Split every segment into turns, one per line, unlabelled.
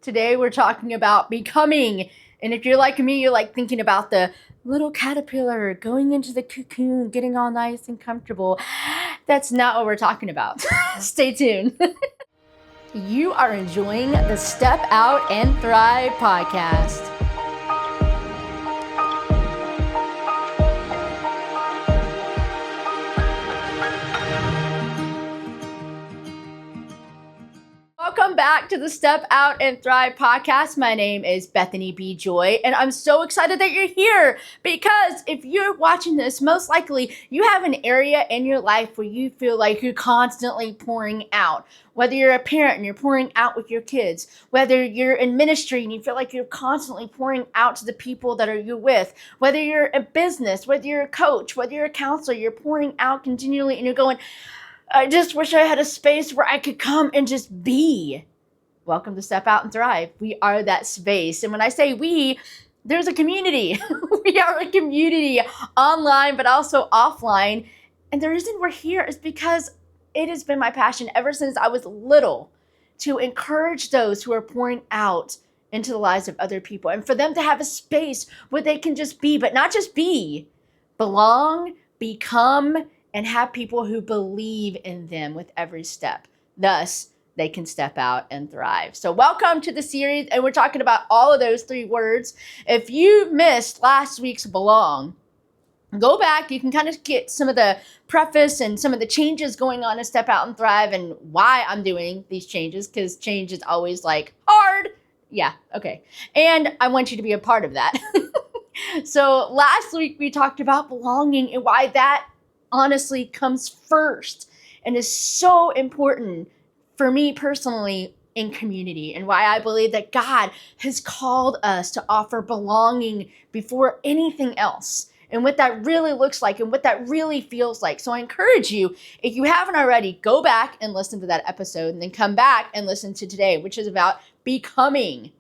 Today we're talking about becoming. And if you're like me, you're like thinking about the little caterpillar going into the cocoon, getting all nice and comfortable. That's not what we're talking about. Stay tuned. You are enjoying the Step Out and Thrive podcast. Welcome back to the Step Out and Thrive podcast. My name is Bethany B Joy, and I'm so excited that you're here because if you're watching this, most likely you have an area in your life where you feel like you're constantly pouring out. Whether you're a parent and you're pouring out with your kids, whether you're in ministry and you feel like you're constantly pouring out to the people that you're with, whether you're a business, whether you're a coach, whether you're a counselor, you're pouring out continually and you're going, I just wish I had a space where I could come and just be. Welcome to Step Out and Thrive. We are that space. And when I say we, there's a community. We are a community online, but also offline. And the reason we're here is because it has been my passion ever since I was little to encourage those who are pouring out into the lives of other people and for them to have a space where they can just be, but not just be, belong, become, and have people who believe in them with every step. Thus, they can step out and thrive. So welcome to the series, and we're talking about all of those three words. If you missed last week's belong, go back. You can kind of get some of the preface and some of the changes going on in Step Out and Thrive and why I'm doing these changes, because change is always like hard. Yeah, okay. And I want you to be a part of that. So last week we talked about belonging and why that honestly comes first and is so important for me personally in community, and why I believe that God has called us to offer belonging before anything else, and what that really looks like and what that really feels like. So I encourage you, if you haven't already, go back and listen to that episode and then come back and listen to today, which is about becoming.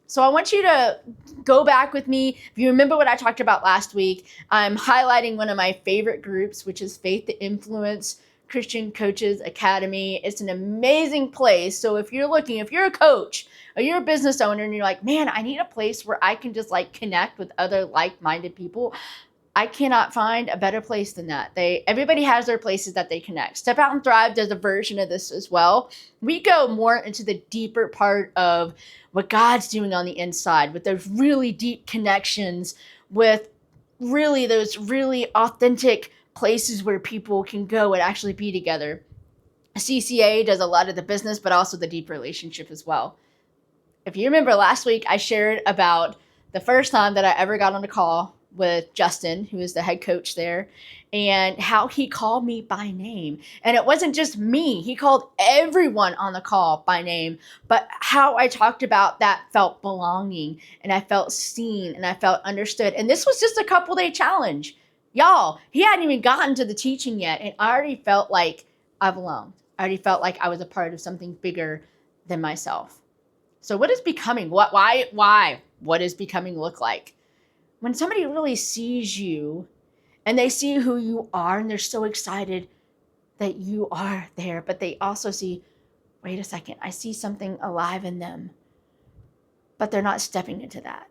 So I want you to go back with me. If you remember what I talked about last week, I'm highlighting one of my favorite groups, which is Faith to Influence Christian Coaches Academy. It's an amazing place. So if you're a coach or you're a business owner and you're like, man, I need a place where I can just like connect with other like-minded people, I cannot find a better place than that. Everybody has their places that they connect. Step Out and Thrive does a version of this as well. We go more into the deeper part of what God's doing on the inside with those really deep connections, with really those really authentic places where people can go and actually be together. CCA does a lot of the business, but also the deep relationship as well. If you remember last week, I shared about the first time that I ever got on a call with Justin, who is the head coach there, and how he called me by name. And it wasn't just me. He called everyone on the call by name. But how I talked about that felt belonging, and I felt seen, and I felt understood. And this was just a couple-day challenge. Y'all, he hadn't even gotten to the teaching yet, and I already felt like I belonged. I already felt like I was a part of something bigger than myself. So what is becoming? Why? What does becoming look like? When somebody really sees you and they see who you are and they're so excited that you are there, but they also see, wait a second, I see something alive in them, but they're not stepping into that.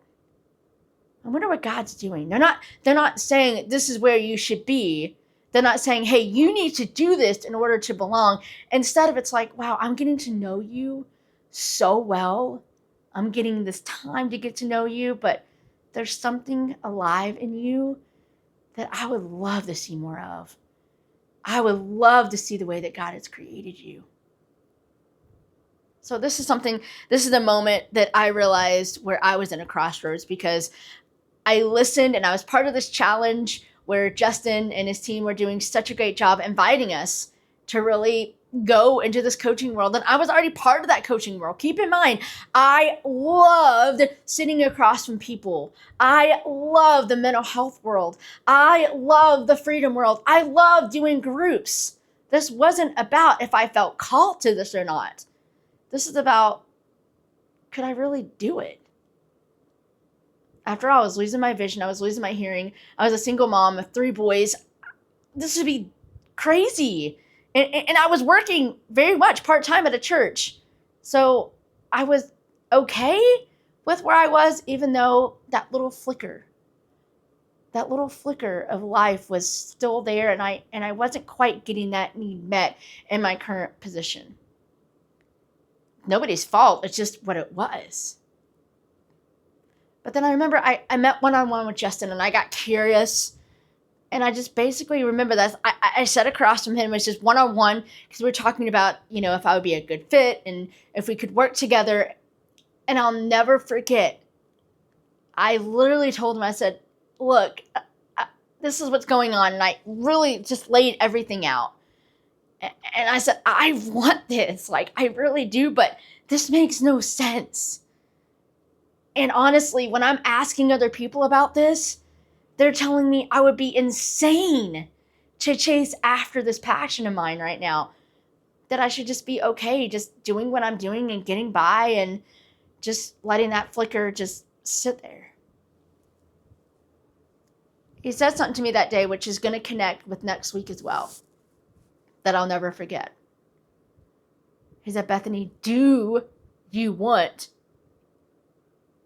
I wonder what God's doing. They're not saying this is where you should be. They're not saying, hey, you need to do this in order to belong. Instead of it's like, wow, I'm getting to know you so well. I'm getting this time to get to know you, but there's something alive in you that I would love to see more of. I would love to see the way that God has created you. So this is the moment that I realized where I was in a crossroads, because I listened and I was part of this challenge where Justin and his team were doing such a great job inviting us to really go into this coaching world. And I was already part of that coaching world. Keep in mind, I loved sitting across from people. I love the mental health world. I love the freedom world. I love doing groups. This wasn't about if I felt called to this or not. This is about, could I really do it? After all, I was losing my vision. I was losing my hearing. I was a single mom of 3 boys. This would be crazy. And I was working very much part-time at a church. So I was okay with where I was, even though that little flicker of life was still there, and I wasn't quite getting that need met in my current position. Nobody's fault, it's just what it was. But then I remember I met one-on-one with Justin, and I got curious, and I just basically remember that I sat across from him. It was just one-on-one, because we were talking about, if I would be a good fit and if we could work together. And I'll never forget, I literally told him, I said, look, this is what's going on. And I really just laid everything out. And I said, I want this. Like, I really do, but this makes no sense. And honestly, when I'm asking other people about this, they're telling me I would be insane to chase after this passion of mine right now. That I should just be okay, just doing what I'm doing and getting by and just letting that flicker just sit there. He said something to me that day, which is going to connect with next week as well, that I'll never forget. He said, Bethany, do you want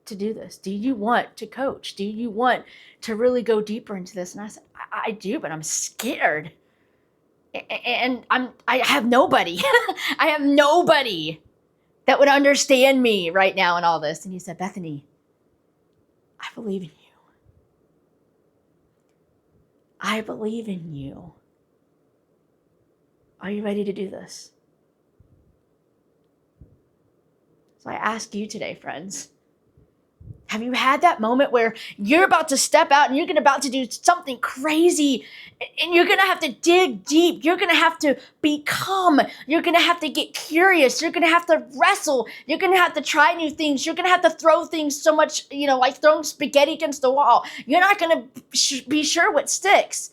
to do this? Do you want to coach? Do you want to really go deeper into this? And I said, I do, but I'm scared. And I have nobody. I have nobody that would understand me right now in all this. And he said, Bethany, I believe in you. I believe in you. Are you ready to do this? So I ask you today, friends, have you had that moment where you're about to step out and you're about to do something crazy and you're going to have to dig deep. You're going to have to become. You're going to have to get curious. You're going to have to wrestle. You're going to have to try new things. You're going to have to throw things so much, like throwing spaghetti against the wall. You're not going to be sure what sticks.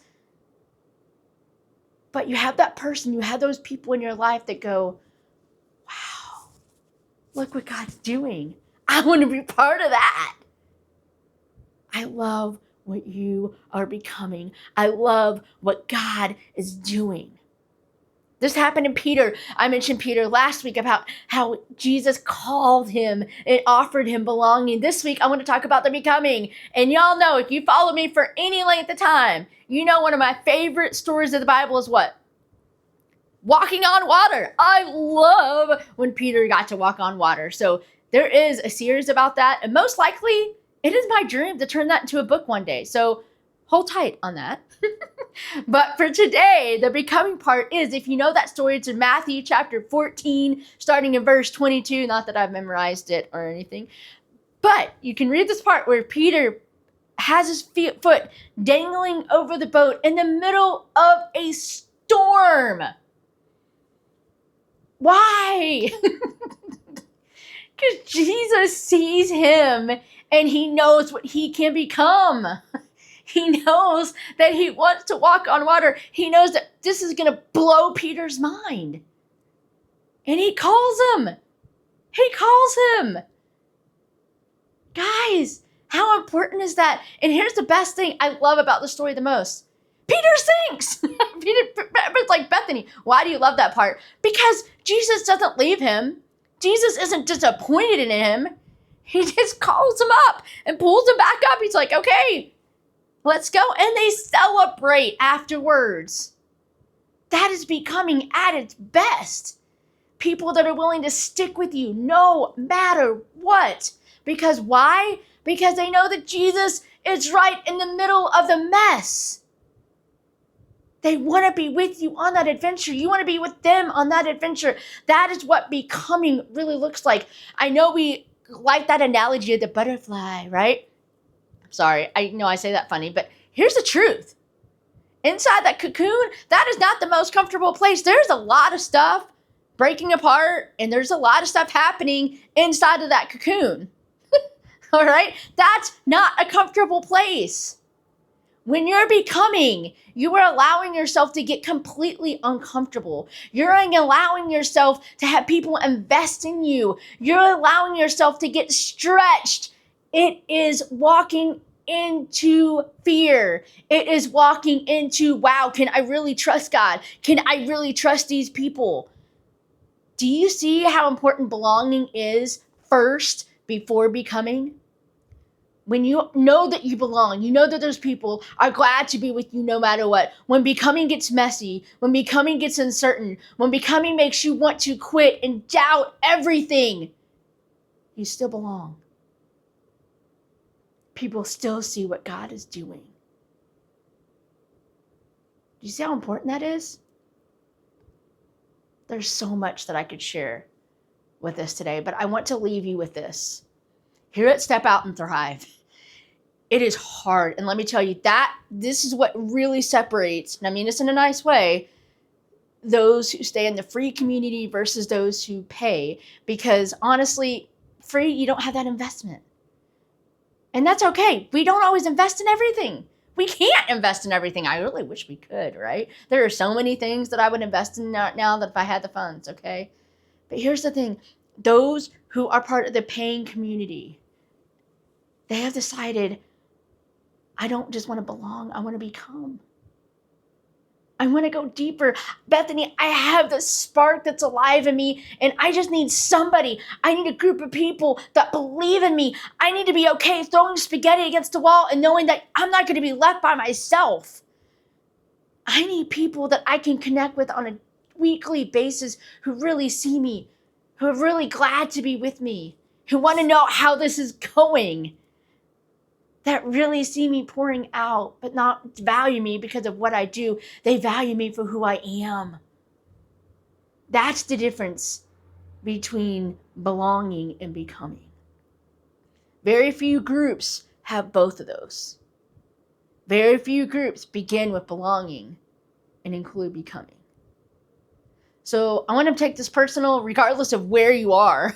But you have that person, you have those people in your life that go, wow, look what God's doing. I want to be part of that. I love what you are becoming. I love what God is doing. This happened in Peter. I mentioned Peter last week about how Jesus called him and offered him belonging. This week, I want to talk about the becoming. And y'all know, if you follow me for any length of time, you know one of my favorite stories of the Bible is what? Walking on water. I love when Peter got to walk on water. So there is a series about that. And most likely, it is my dream to turn that into a book one day. So hold tight on that. But for today, the becoming part is, if you know that story, it's in Matthew chapter 14, starting in verse 22. Not that I've memorized it or anything. But you can read this part where Peter has his foot dangling over the boat in the middle of a storm. Why? Because Jesus sees him and he knows what he can become. He knows that he wants to walk on water. He knows that this is going to blow Peter's mind. And he calls him. He calls him. Guys, how important is that? And here's the best thing I love about the story the most. Peter sinks. It's like, Bethany, why do you love that part? Because Jesus doesn't leave him. Jesus isn't disappointed in him. He just calls him up and pulls him back up. He's like, okay, let's go. And they celebrate afterwards. That is becoming at its best. People that are willing to stick with you no matter what. Because why? Because they know that Jesus is right in the middle of the mess. They want to be with you on that adventure. You want to be with them on that adventure. That is what becoming really looks like. I know we like that analogy of the butterfly, right? Sorry, I know I say that funny, but here's the truth. Inside that cocoon, that is not the most comfortable place. There's a lot of stuff breaking apart, and there's a lot of stuff happening inside of that cocoon. All right? That's not a comfortable place. When you're becoming, you are allowing yourself to get completely uncomfortable. You're allowing yourself to have people invest in you. You're allowing yourself to get stretched. It is walking into fear. It is walking into, wow, can I really trust God? Can I really trust these people? Do you see how important belonging is first before becoming, when you know that you belong, you know that those people are glad to be with you no matter what. When becoming gets messy, when becoming gets uncertain, when becoming makes you want to quit and doubt everything, you still belong. People still see what God is doing. Do you see how important that is? There's so much that I could share with this today, but I want to leave you with this. Here at Step Out and Thrive, it is hard. And let me tell you that this is what really separates, and I mean this in a nice way, those who stay in the free community versus those who pay. Because honestly, free, you don't have that investment. And that's okay. We don't always invest in everything. We can't invest in everything. I really wish we could, right? There are so many things that I would invest in now that if I had the funds, okay? But here's the thing. Those who are part of the paying community, they have decided, I don't just want to belong, I want to become. I want to go deeper. Bethany, I have this spark that's alive in me, and I just need somebody. I need a group of people that believe in me. I need to be okay throwing spaghetti against the wall and knowing that I'm not going to be left by myself. I need people that I can connect with on a weekly basis who really see me, who are really glad to be with me, who want to know how this is going, that really see me pouring out, but not value me because of what I do. They value me for who I am. That's the difference between belonging and becoming. Very few groups have both of those. Very few groups begin with belonging and include becoming. So I want to take this personal, regardless of where you are.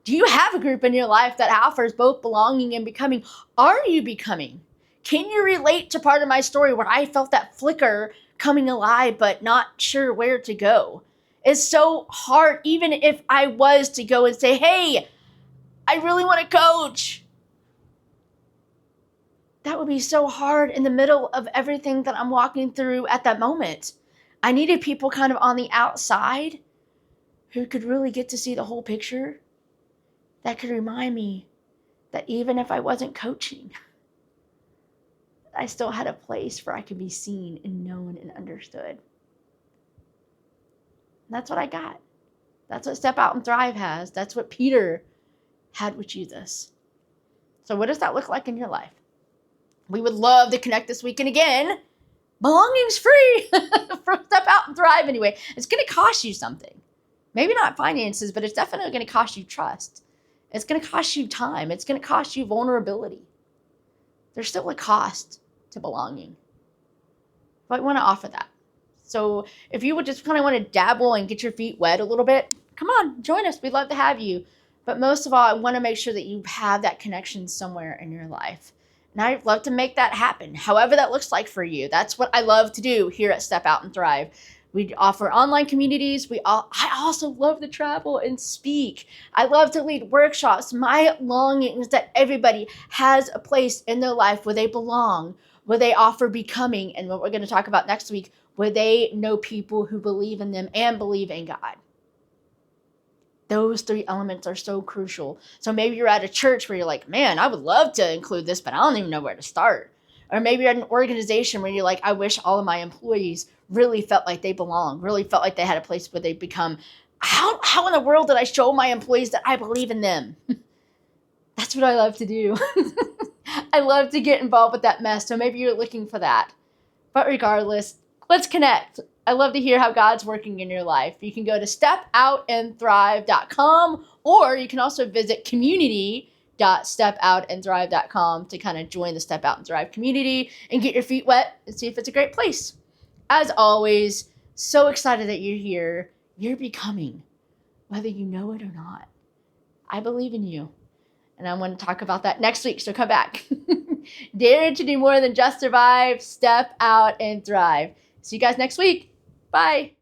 Do you have a group in your life that offers both belonging and becoming? Are you becoming? Can you relate to part of my story where I felt that flicker coming alive, but not sure where to go? It's so hard, even if I was to go and say, hey, I really want to coach. That would be so hard in the middle of everything that I'm walking through at that moment. I needed people kind of on the outside who could really get to see the whole picture, that could remind me that even if I wasn't coaching, I still had a place where I could be seen and known and understood. And that's what I got. That's what Step Out and Thrive has. That's what Peter had with Jesus. So what does that look like in your life? We would love to connect this weekend again. Belonging's free for Step Out and Thrive anyway. It's going to cost you something. Maybe not finances, but it's definitely going to cost you trust. It's going to cost you time. It's going to cost you vulnerability. There's still a cost to belonging. But I want to offer that. So if you would just kind of want to dabble and get your feet wet a little bit, come on, join us. We'd love to have you. But most of all, I want to make sure that you have that connection somewhere in your life. And I'd love to make that happen, however that looks like for you. That's what I love to do here at Step Out and Thrive. We offer online communities. I also love to travel and speak. I love to lead workshops. My longing is that everybody has a place in their life where they belong, where they offer becoming, and what we're going to talk about next week, where they know people who believe in them and believe in God. Those three elements are so crucial. So maybe you're at a church where you're like, man, I would love to include this, but I don't even know where to start. Or maybe you're at an organization where you're like, I wish all of my employees really felt like they belong, really felt like they had a place where they become. How in the world did I show my employees that I believe in them? That's what I love to do. I love to get involved with that mess. So maybe you're looking for that. But regardless, let's connect. I love to hear how God's working in your life. You can go to stepoutandthrive.com, or you can also visit community.stepoutandthrive.com to kind of join the Step Out and Thrive community and get your feet wet and see if it's a great place. As always, so excited that you're here. You're becoming, whether you know it or not. I believe in you. And I want to talk about that next week, so come back. Dare to do more than just survive, step out and thrive. See you guys next week. Bye.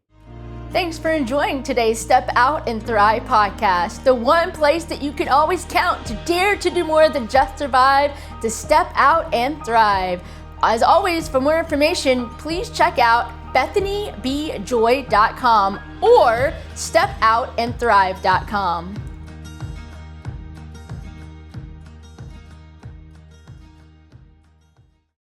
Thanks for enjoying today's Step Out and Thrive podcast, the one place that you can always count to dare to do more than just survive, to step out and thrive. As always, for more information, please check out BethanyBjoy.com or stepoutandthrive.com.